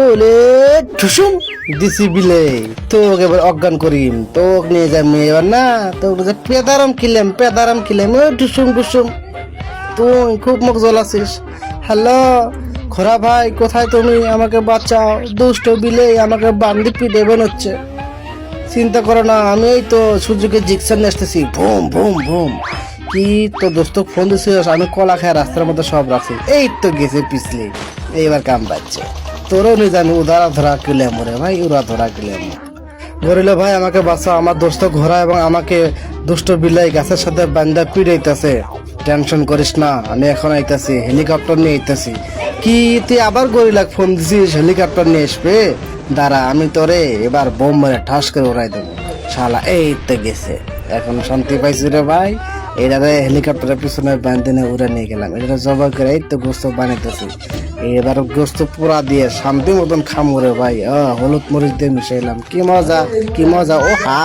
ওলে ঠুসুম দিছি বিলে তোকে এবার অজ্ঞান করিম তোকে নিয়ে যাই এবার না তোকে পেদারাম কিলাম ও ঠুসুম টুসুম তুই খুব মুখ জ্বলাছিস। হ্যালো খোরা ভাই, কোথায় তুমি? আমাকে বাঁচাও, দুষ্ট বিলে আমাকে বান্দি পিটে হচ্ছে। চিন্তা করো না, আমি এই তো সূর্যকে জিকসার নিয়ে আসতেছি। ভুম ভুম ভুম। কি তো দোস্ত ফোন দিছিস? আমি কলা খায় রাস্তার মধ্যে সব রাখছি, এই তো গেছে পিছলে, এইবার কাম পাচ্ছে। তোরও নিয়ে জানি উদারা ধরা কিলে মরে ভাই, উড়া ধরা কিলে মরে বলিল ভাই আমাকে বাঁচাও, আমার দোস্ত ঘোরা এবং আমাকে দুষ্ট বিলাই গাছের সাথে বান্দা পিড়াইতেছে। টেনশন করিস না, আমি এখন আইতাছি, হেলিকপ্টার নিয়ে আইতাছি। কি তুই আবার গরিলাক ফোন দিছিস হেলিকপ্টার নিয়ে আসবে? দাঁড়া, আমি তোরে এবার বোম মেরে ঠাস করে উড়াই দেবো। শালা এই তো গেছে, এখন শান্তি পাইছি রে ভাই। এটারে হেলিকপ্টারের পিছনে বান্ধিনে উড়ে নিয়ে গেলাম, এটা জবাই করে এই তো গোস্ত বানাইতেছি। এবার গোস্ত পুরা দিয়ে শান্তি মতন খামো রে ভাই। হলুদ মরিচ দিয়ে মিশাইলাম, কি মজা কি মজা, ও হা।